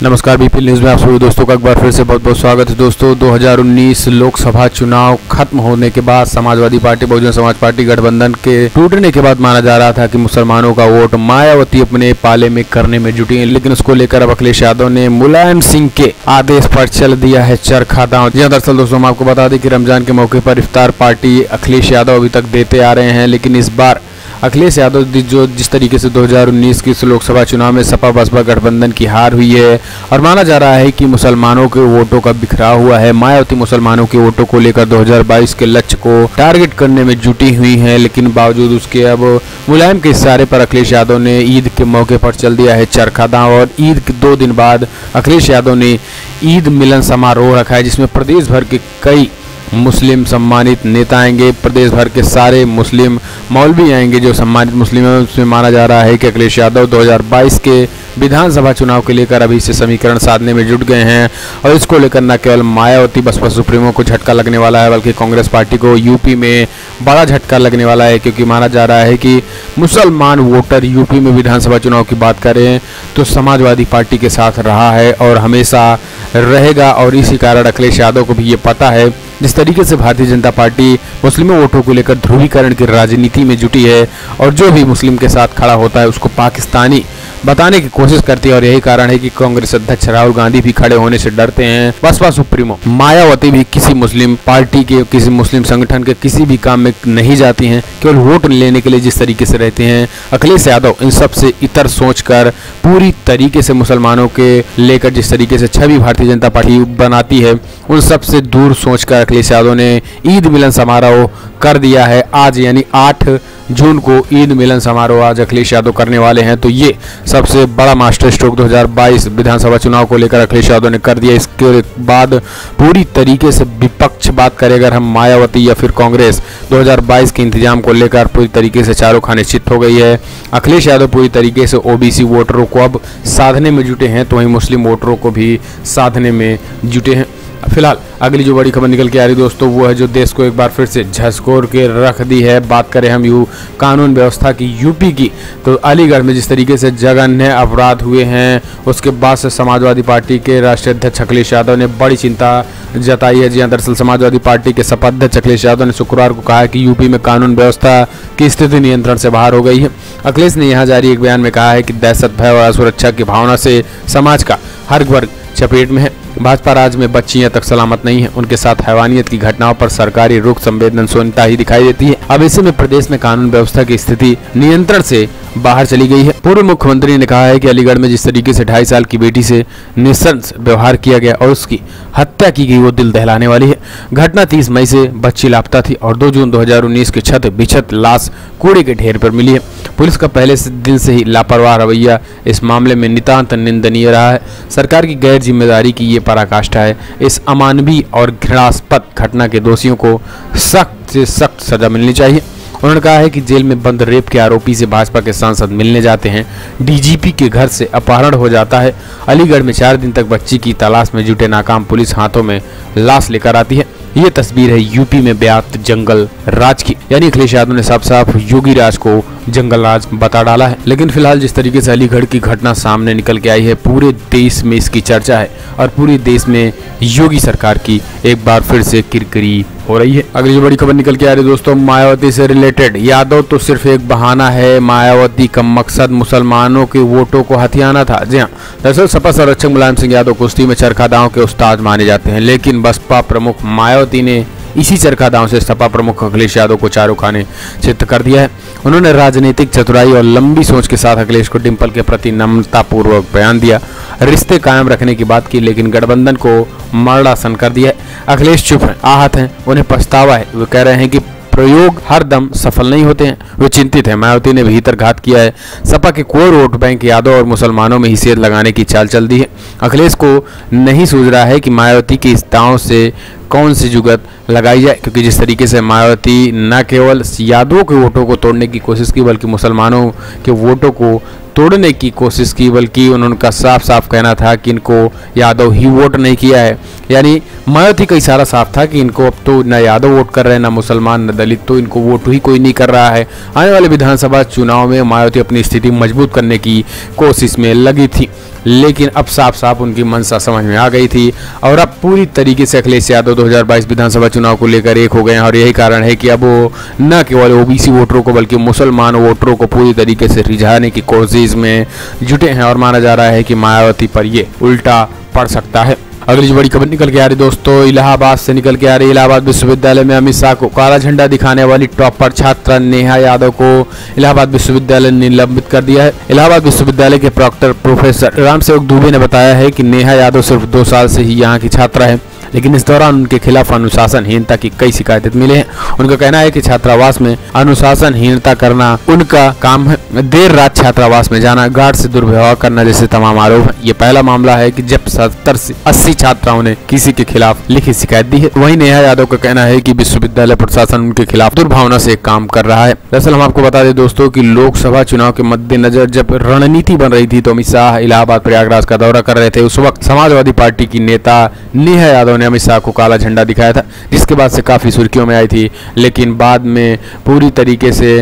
नमस्कार, BPL news में आप सभी दोस्तों का एक बार फिर से बहुत बहुत स्वागत है। दोस्तों 2019 लोकसभा चुनाव खत्म होने के बाद समाजवादी पार्टी बहुजन समाज पार्टी गठबंधन के टूटने के बाद माना जा रहा था कि मुसलमानों का वोट मायावती अपने पाले में करने में जुटी है, लेकिन उसको लेकर अब अखिलेश यादव ने मुलायम सिंह के आदेश पर चल दिया है चरखा दांव। जी दरअसल दोस्तों हम आपको बता दें कि रमजान के मौके पर इफ्तार पार्टी अखिलेश यादव अभी तक देते आ रहे हैं, लेकिन इस बार अखिलेश यादव जिस तरीके से 2019 की लोकसभा चुनाव में सपा बसपा गठबंधन की हार हुई है और माना जा रहा है कि मुसलमानों के वोटों का बिखराव हुआ है, मायावती मुसलमानों के वोटों को लेकर 2022 के लक्ष्य को टारगेट करने में जुटी हुई है। लेकिन बावजूद उसके अब मुलायम के इशारे पर अखिलेश यादव ने ईद के मौके पर चल दिया है चरखा दांव और ईद के 2 दिन बाद अखिलेश यादव ने ईद मिलन समारोह रखा है, जिसमें प्रदेश भर के कई मुस्लिम सम्मानित नेता आएंगे, प्रदेश भर के सारे मुस्लिम मौलवी आएंगे जो सम्मानित मुस्लिम हैं। उसमें माना जा रहा है कि अखिलेश यादव 2022 के विधानसभा चुनाव के लेकर अभी से समीकरण साधने में जुट गए हैं और इसको लेकर न केवल मायावती बसपा सुप्रीमो को झटका लगने वाला है, बल्कि कांग्रेस पार्टी को यूपी में बड़ा झटका लगने वाला है, क्योंकि माना जा रहा है कि मुसलमान वोटर यूपी में विधानसभा चुनाव की बात करें तो समाजवादी पार्टी के साथ रहा है और हमेशा रहेगा। और इसी कारण अखिलेश यादव को भी ये पता है, जिस तरीके से भारतीय जनता पार्टी मुस्लिमों वोटों को लेकर ध्रुवीकरण की राजनीति में जुटी है और जो भी मुस्लिम के साथ खड़ा होता है उसको पाकिस्तानी बताने की कोशिश करती है, और यही कारण है कि कांग्रेस अध्यक्ष राहुल गांधी भी खड़े होने से डरते हैं। बसपा सुप्रीमो मायावती भी किसी मुस्लिम पार्टी के, किसी मुस्लिम संगठन के किसी भी काम में नहीं जाती हैं, केवल वोट लेने के लिए जिस तरीके से रहते हैं। अखिलेश यादव इन सब से इतर सोचकर पूरी तरीके से मुसलमानों के लेकर जिस तरीके से छवि भारतीय जनता पार्टी बनाती है, उन सब से दूर सोचकर अखिलेश यादव ने ईद मिलन समारोह कर दिया है। आज यानी 8 जून को ईद मिलन समारोह आज अखिलेश यादव करने वाले हैं, तो ये सबसे बड़ा मास्टर स्ट्रोक 2022 विधानसभा चुनाव को लेकर अखिलेश यादव ने कर दिया। इसके बाद पूरी तरीके से विपक्ष बात करें अगर हम मायावती या फिर कांग्रेस 2022 के इंतजाम को लेकर पूरी तरीके से चारों खाने चित हो गई है। अखिलेश यादव पूरी तरीके से ओबीसी वोटरों को अब साधने में जुटे हैं, तो वहीं मुस्लिम वोटरों को भी साधने में जुटे हैं। फिलहाल अगली जो बड़ी खबर निकल के आ रही दोस्तों वो है जो देश को एक बार फिर से झकझोर के रख दी है। बात करें हम कानून व्यवस्था की यूपी की, तो अलीगढ़ में जिस तरीके से जघन्य अपराध हुए हैं उसके बाद से समाजवादी पार्टी के राष्ट्रीय अध्यक्ष अखिलेश यादव ने बड़ी चिंता जताई है। जी हाँ, दरअसल समाजवादी पार्टी के सपा अध्यक्ष अखिलेश यादव ने शुक्रवार को कहा है कि यूपी में कानून व्यवस्था की स्थिति नियंत्रण से बाहर हो गई है। अखिलेश ने यहाँ जारी एक बयान में कहा है कि दहशत, भय और असुरक्षा की भावना से समाज का हर वर्ग चपेट में है। भाजपा राज में बच्चियां तक सलामत नहीं है, उनके साथ हैवानियत की घटनाओं पर सरकारी रुख संवेदनशीलता ही दिखाई देती है। अब ऐसे में प्रदेश में कानून व्यवस्था की स्थिति नियंत्रण से बाहर चली गई है। पूर्व मुख्यमंत्री ने कहा है कि अलीगढ़ में जिस तरीके से 2.5 साल की बेटी से निशंस व्यवहार किया गया और उसकी हत्या की गई वो दिल दहलाने वाली है। घटना 30 मई से बच्ची लापता थी और 2 जून 2019 की छत बिछत लाश कूड़े के ढेर पर मिली है। पुलिस का पहले दिन से ही लापरवाह रवैया इस मामले में नितांत निंदनीय रहा है। सरकार की गैर जिम्मेदारी की ये पराकाष्ठा है। इस अमानवीय और घृणास्पद घटना के दोषियों को सख्त से सख्त सजा मिलनी चाहिए। उन्होंने कहा है कि जेल में बंद रेप के आरोपी से भाजपा के सांसद मिलने जाते हैं, डीजीपी के घर से अपहरण हो जाता है। अलीगढ़ में 4 दिन तक बच्ची की तलाश में जुटे नाकाम पुलिस हाथों में लाश लेकर आती है। ये तस्वीर है यूपी में ब्यात जंगल राज की, यानी अखिलेश यादव ने साफ साफ योगी राज को जंगल राज बता डाला है। लेकिन फिलहाल जिस तरीके से अलीगढ़ की घटना सामने निकल के आई है, पूरे देश में इसकी चर्चा है और पूरे देश में योगी सरकार की एक बार फिर से किरकिरी हो रही है। अगली जो बड़ी खबर निकल के आ रही है दोस्तों मायावती से रिलेटेड, यादव तो सिर्फ एक बहाना है, मायावती का मकसद मुसलमानों के वोटों को हथियाना था। जी हाँ, दरअसल सपा संरक्षक मुलायम सिंह यादव कुश्ती में चरखा दांव के उस्ताद माने जाते हैं, लेकिन बसपा प्रमुख मायावती ने इसी चरखा दांव से सपा प्रमुख अखिलेश यादव को चारों खाने चित कर दिया है। उन्होंने राजनीतिक चतुराई और लंबी सोच के साथ अखिलेश को डिंपल के प्रति नम्रतापूर्वक बयान दिया, रिश्ते कायम रखने की बात की, लेकिन गठबंधन को मरणासन कर दिया है। अखिलेश चुप हैं, आहत हैं, उन्हें पछतावा है। वे कह रहे हैं कि प्रयोग हर दम सफल नहीं होते हैं, वे चिंतित हैं। मायावती ने भीतर घात किया है। सपा के कोर वोट बैंक यादव और मुसलमानों में हिस्सेदारी लगाने की चाल चल दी है। अखिलेश को नहीं सूझ रहा है कि मायावती के इस दांव से कौन सी जुगत लगाई जाए, क्योंकि जिस तरीके से मायावती न केवल यादवों के वोटों को तोड़ने की कोशिश की बल्कि मुसलमानों के वोटों को तोड़ने की कोशिश की, बल्कि उनका साफ साफ कहना था कि इनको यादव ही वोट नहीं किया है, यानी मायावती का इशारा साफ था कि इनको अब तो न यादव वोट कर रहे हैं, न मुसलमान, न दलित, तो इनको वोट ही कोई नहीं कर रहा है। आने वाले विधानसभा चुनाव में मायावती अपनी स्थिति मजबूत करने की कोशिश में लगी थी, लेकिन अब साफ साफ उनकी मंशा समझ में आ गई थी और अब पूरी तरीके से अखिलेश यादव 2022 विधानसभा चुनाव को लेकर एक हो गए हैं। और यही कारण है कि अब वो न केवल ओबीसी वोटरों को बल्कि मुसलमान वोटरों को पूरी तरीके से रिझाने की कोशिश में जुटे हैं और माना जा रहा है कि मायावती पर ये उल्टा पड़ सकता है। अगली जो बड़ी खबर निकल के आ रही दोस्तों, इलाहाबाद से निकल के आ रही। इलाहाबाद विश्वविद्यालय में अमित शाह को काला झंडा दिखाने वाली टॉपर छात्रा नेहा यादव को इलाहाबाद विश्वविद्यालय ने निलंबित कर दिया है। इलाहाबाद विश्वविद्यालय के प्रॉक्टर प्रोफेसर रामसेवक दुबे ने बताया है कि नेहा यादव सिर्फ 2 साल से ही यहाँ की छात्रा है, लेकिन इस दौरान उनके खिलाफ अनुशासनहीनता की कई शिकायतें मिले हैं। उनका कहना है कि छात्रावास में अनुशासनहीनता करना उनका काम है। देर रात छात्रावास में जाना, गार्ड से दुर्व्यवहार करना जैसे तमाम आरोप है। ये पहला मामला है कि जब 70 से 80 छात्राओं ने किसी के खिलाफ लिखित शिकायत दी है। वहीं नेहा यादव का कहना है कि विश्वविद्यालय प्रशासन उनके खिलाफ दुर्भावना से काम कर रहा है। दरअसल हम आपको बता दें दोस्तों कि लोकसभा चुनाव के मद्देनजर जब रणनीति बन रही थी तो अमित शाह इलाहाबाद प्रयागराज का दौरा कर रहे थे। उस वक्त समाजवादी पार्टी की नेता नेहा यादव ने अमित शाह को काला झंडा दिखाया था, जिसके बाद से काफी सुर्खियों में आई थी, लेकिन बाद में पूरी तरीके से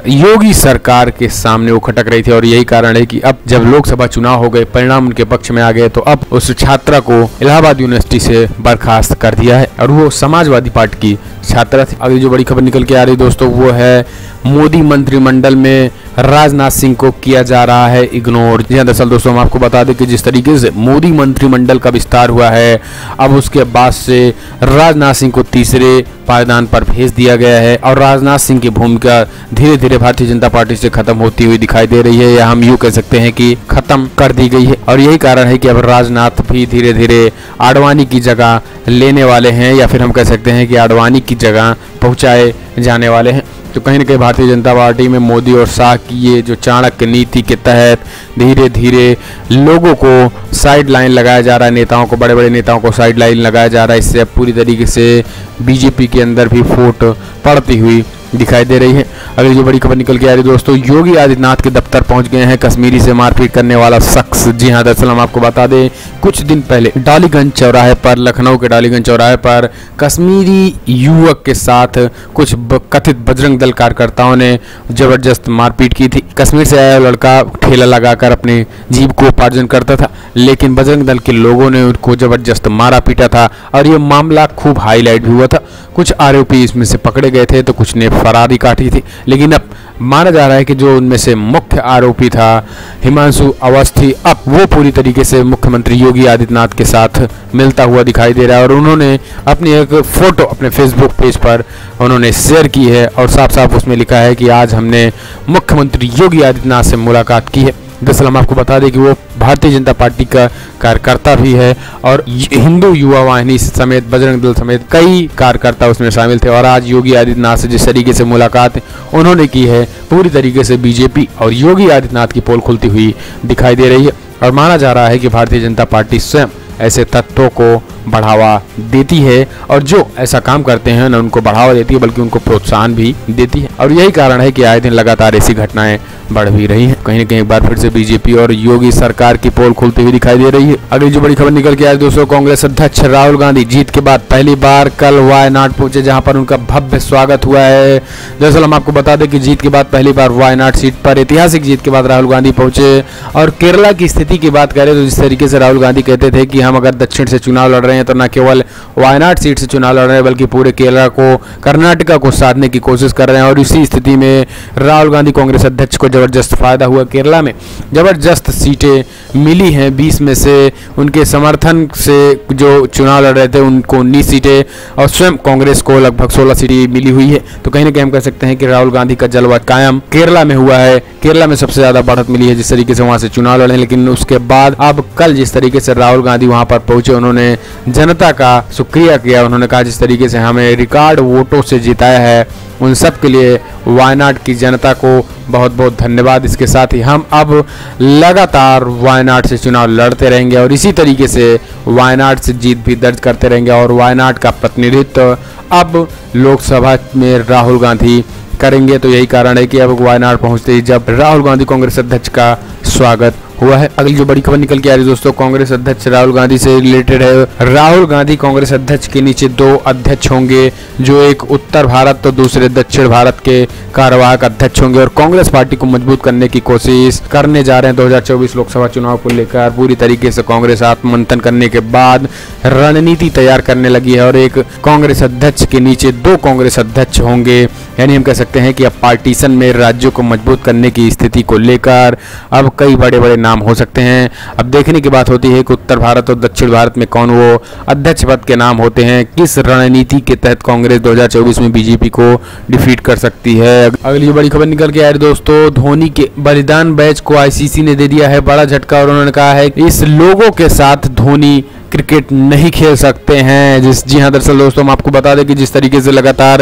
योगी सरकार के सामने वो खटक रही थी। और यही कारण है कि अब जब लोकसभा चुनाव हो गए, परिणाम उनके पक्ष में आ गए, तो अब उस छात्रा को इलाहाबाद यूनिवर्सिटी से बर्खास्त कर दिया है और वो समाजवादी पार्टी की छात्रा थी। अगली जो बड़ी खबर निकल के आ रही दोस्तों वो है मोदी मंत्रिमंडल में राजनाथ सिंह को किया जा रहा है इग्नोर। जी हाँ, दरअसल दोस्तों हम आपको बता दें कि जिस तरीके से मोदी मंत्रिमंडल का विस्तार हुआ है, अब उसके बाद से राजनाथ सिंह को तीसरे पायदान पर भेज दिया गया है और राजनाथ सिंह की भूमिका धीरे धीरे भारतीय जनता पार्टी से खत्म होती हुई दिखाई दे रही है, या हम यूँ कह सकते हैं कि खत्म कर दी गई है। और यही कारण है कि अब राजनाथ भी धीरे धीरे आडवाणी की जगह लेने वाले हैं, या फिर हम कह सकते हैं कि आडवाणी की जगह पहुंचाए जाने वाले हैं। तो कहीं ना कहीं भारतीय जनता पार्टी में मोदी और शाह की ये जो चाणक्य नीति के तहत धीरे धीरे लोगों को साइड लाइन लगाया जा रहा है, नेताओं को, बड़े बड़े नेताओं को साइड लाइन लगाया जा रहा है। इससे अब पूरी तरीके से बीजेपी के अंदर भी फूट पड़ती हुई दिखाई दे रही है। अगली जो बड़ी खबर निकल के आ रही दोस्तों, योगी आदित्यनाथ के दफ्तर पहुंच गए हैं कश्मीरी से मारपीट करने वाला शख्स। जी हां, दरअसल हम आपको बता दें कुछ दिन पहले डालीगंज चौराहे पर, लखनऊ के डालीगंज चौराहे पर कश्मीरी युवक के साथ कुछ कथित बजरंग दल कार्यकर्ताओं ने जबरदस्त मारपीट की थी। कश्मीर से आया लड़का ठेला लगाकर अपने जीव को उपार्जन करता था, लेकिन बजरंग दल के लोगों ने उनको जबरदस्त मारा पीटा था और ये मामला खूब हाईलाइट भी हुआ था। कुछ आरोपी इसमें से पकड़े गए थे तो कुछ ने फरारी काटी थी, लेकिन अब माना जा रहा है कि जो उनमें से मुख्य आरोपी था हिमांशु अवस्थी, अब वो पूरी तरीके से मुख्यमंत्री योगी आदित्यनाथ के साथ मिलता हुआ दिखाई दे रहा है। और उन्होंने अपनी एक फोटो अपने फेसबुक पेज पर उन्होंने शेयर की है और साफ साफ उसमें लिखा है कि आज हमने मुख्यमंत्री योगी आदित्यनाथ से मुलाकात की है। दरअसल हम आपको बता दें कि वो भारतीय जनता पार्टी का कार्यकर्ता भी है और हिंदू युवा वाहिनी समेत बजरंग दल समेत कई कार्यकर्ता उसमें शामिल थे। और आज योगी आदित्यनाथ से जिस तरीके से मुलाकात उन्होंने की है, पूरी तरीके से बीजेपी और योगी आदित्यनाथ की पोल खुलती हुई दिखाई दे रही है। और माना जा रहा है कि भारतीय जनता पार्टी स्वयं ऐसे तत्वों को बढ़ावा देती है और जो ऐसा काम करते हैं न उनको बढ़ावा देती है बल्कि उनको प्रोत्साहन भी देती है। और यही कारण है कि आए दिन लगातार ऐसी घटनाएं बढ़ भी रही हैं। कहीं न कहीं एक बार फिर से बीजेपी और योगी सरकार की पोल खुलती हुई दिखाई दे रही है। अगली जो बड़ी खबर निकल के आई दोस्तों, कांग्रेस अध्यक्ष राहुल गांधी जीत के बाद पहली बार कल वायनाड पहुंचे, जहां पर उनका भव्य स्वागत हुआ है। दरअसल हम आपको बता दें कि जीत के बाद पहली बार वायनाड सीट पर ऐतिहासिक जीत के बाद राहुल गांधी पहुंचे। और केरला की स्थिति की बात करें तो जिस तरीके से राहुल गांधी कहते थे कि हम अगर दक्षिण से चुनाव लड़ रहे हैं तो न केवल वायनाड सीट से चुनाव लड़ रहे हैं बल्कि पूरे केरला को, कर्नाटका को साधने की कोशिश कर रहे हैं। और इसी स्थिति में राहुल गांधी कांग्रेस अध्यक्ष को जबरदस्त फायदा हुआ। केरला में जबरदस्त सीटें मिली हैं, 20 में से उनके समर्थन से जो चुनाव लड़ रहे थे उनको 19 सीटें और स्वयं कांग्रेस को लगभग 16 सीटें मिली हुई है। तो कहीं ना कहीं हम कह सकते हैं कि राहुल गांधी का जलवा कायम केरला में हुआ है। केरला में सबसे ज्यादा बढ़त मिली है जिस तरीके से वहां से चुनाव लड़े। लेकिन उसके बाद अब कल जिस तरीके से राहुल गांधी वहां पर पहुंचे, उन्होंने जनता का शुक्रिया किया। उन्होंने कहा जिस तरीके से हमें रिकॉर्ड वोटों से जिताया है उन सब के लिए वायनाड की जनता को बहुत बहुत धन्यवाद। इसके साथ ही हम अब लगातार वायनाड से चुनाव लड़ते रहेंगे और इसी तरीके से वायनाड से जीत भी दर्ज करते रहेंगे। और वायनाड का प्रतिनिधित्व अब लोकसभा में राहुल गांधी करेंगे। तो यही कारण है कि अब वायनाड पहुंचते ही जब राहुल गांधी कांग्रेस अध्यक्ष का स्वागत हुआ है। अगली जो बड़ी खबर निकल के आ रही है दोस्तों, कांग्रेस अध्यक्ष राहुल गांधी से रिलेटेड है। राहुल गांधी कांग्रेस अध्यक्ष के नीचे 2 अध्यक्ष होंगे, जो एक उत्तर भारत तो दूसरे दक्षिण भारत के कार्यवाहक अध्यक्ष होंगे और कांग्रेस पार्टी को मजबूत करने की कोशिश करने जा रहे हैं। 2024 लोकसभा चुनाव को लेकर पूरी तरीके से कांग्रेस आत्ममंथन करने के बाद रणनीति तैयार करने लगी है और एक कांग्रेस अध्यक्ष के नीचे 2 कांग्रेस अध्यक्ष होंगे। यानी हम कह सकते हैं कि अब पार्टीशन में राज्यों को मजबूत करने की स्थिति को लेकर अब कई बड़े बड़े नाम हो सकते हैं। अब देखने की बात होती है कि उत्तर भारत और दक्षिण भारत में कौन वो अध्यक्ष पद के नाम होते हैं, किस रणनीति के तहत कांग्रेस 2024 में बीजेपी को डिफीट कर सकती है। अगली बड़ी खबर निकल के आ रही दोस्तों, धोनी के बलिदान बैच को आईसीसी ने दे दिया है बड़ा झटका और उन्होंने कहा है इस लोगों के साथ धोनी क्रिकेट नहीं खेल सकते हैं। जी हाँ, दरअसल दोस्तों हम आपको बता दें कि जिस तरीके से लगातार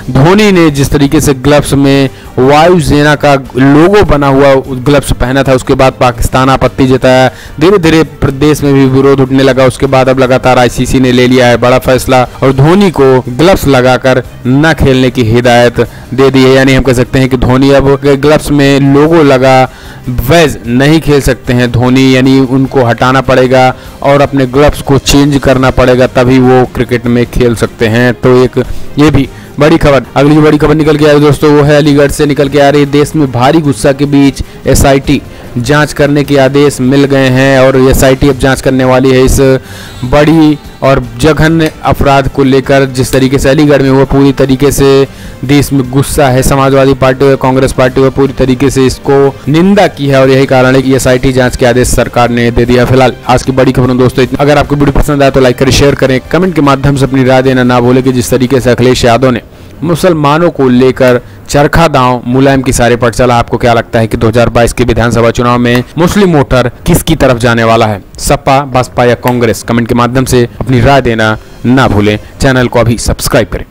धोनी ने जिस तरीके से ग्लव्स में वायुसेना का लोगो बना हुआ ग्लव्स पहना था, उसके बाद पाकिस्तान आपत्ति जताया, धीरे धीरे प्रदेश में भी विरोध उठने लगा। उसके बाद अब लगातार आईसीसी ने ले लिया है बड़ा फैसला और धोनी को ग्लव्स लगाकर न खेलने की हिदायत दे दी है। यानी हम कह सकते हैं कि धोनी अब ग्लव्स में लोगो लगा वैज नहीं खेल सकते हैं धोनी, यानी उनको हटाना पड़ेगा और अपने ग्लव्स को चेंज करना पड़ेगा, तभी वो क्रिकेट में खेल सकते हैं। तो एक ये भी बड़ी खबर। अगली जो बड़ी खबर निकल के आ रही दोस्तों वो है अलीगढ़ से निकल के आ रही है। देश में भारी गुस्सा के बीच एसआईटी जांच करने के आदेश मिल गए हैं और एसआईटी अब जांच करने वाली है इस बड़ी और जघन्य अपराध को लेकर। जिस तरीके से अलीगढ़ में हुआ, पूरी तरीके से देश में गुस्सा है। समाजवादी पार्टी और कांग्रेस पार्टी ने पूरी तरीके से इसको निंदा की है और यही कारण है कि एसआईटी जांच के आदेश सरकार ने दे दिया। फिलहाल आज की बड़ी खबरों दोस्तों, अगर आपको वीडियो पसंद आया तो लाइक करें, शेयर करें, कमेंट के माध्यम से अपनी राय देना ना भूलें। कि जिस तरीके से अखिलेश यादव ने मुसलमानों को लेकर चरखा दांव मुलायम की सारे पर चला, आपको क्या लगता है कि 2022 के विधानसभा चुनाव में मुस्लिम वोटर किसकी तरफ जाने वाला है, सपा, बसपा या कांग्रेस? कमेंट के माध्यम से अपनी राय देना ना भूलें। चैनल को अभी सब्सक्राइब करें।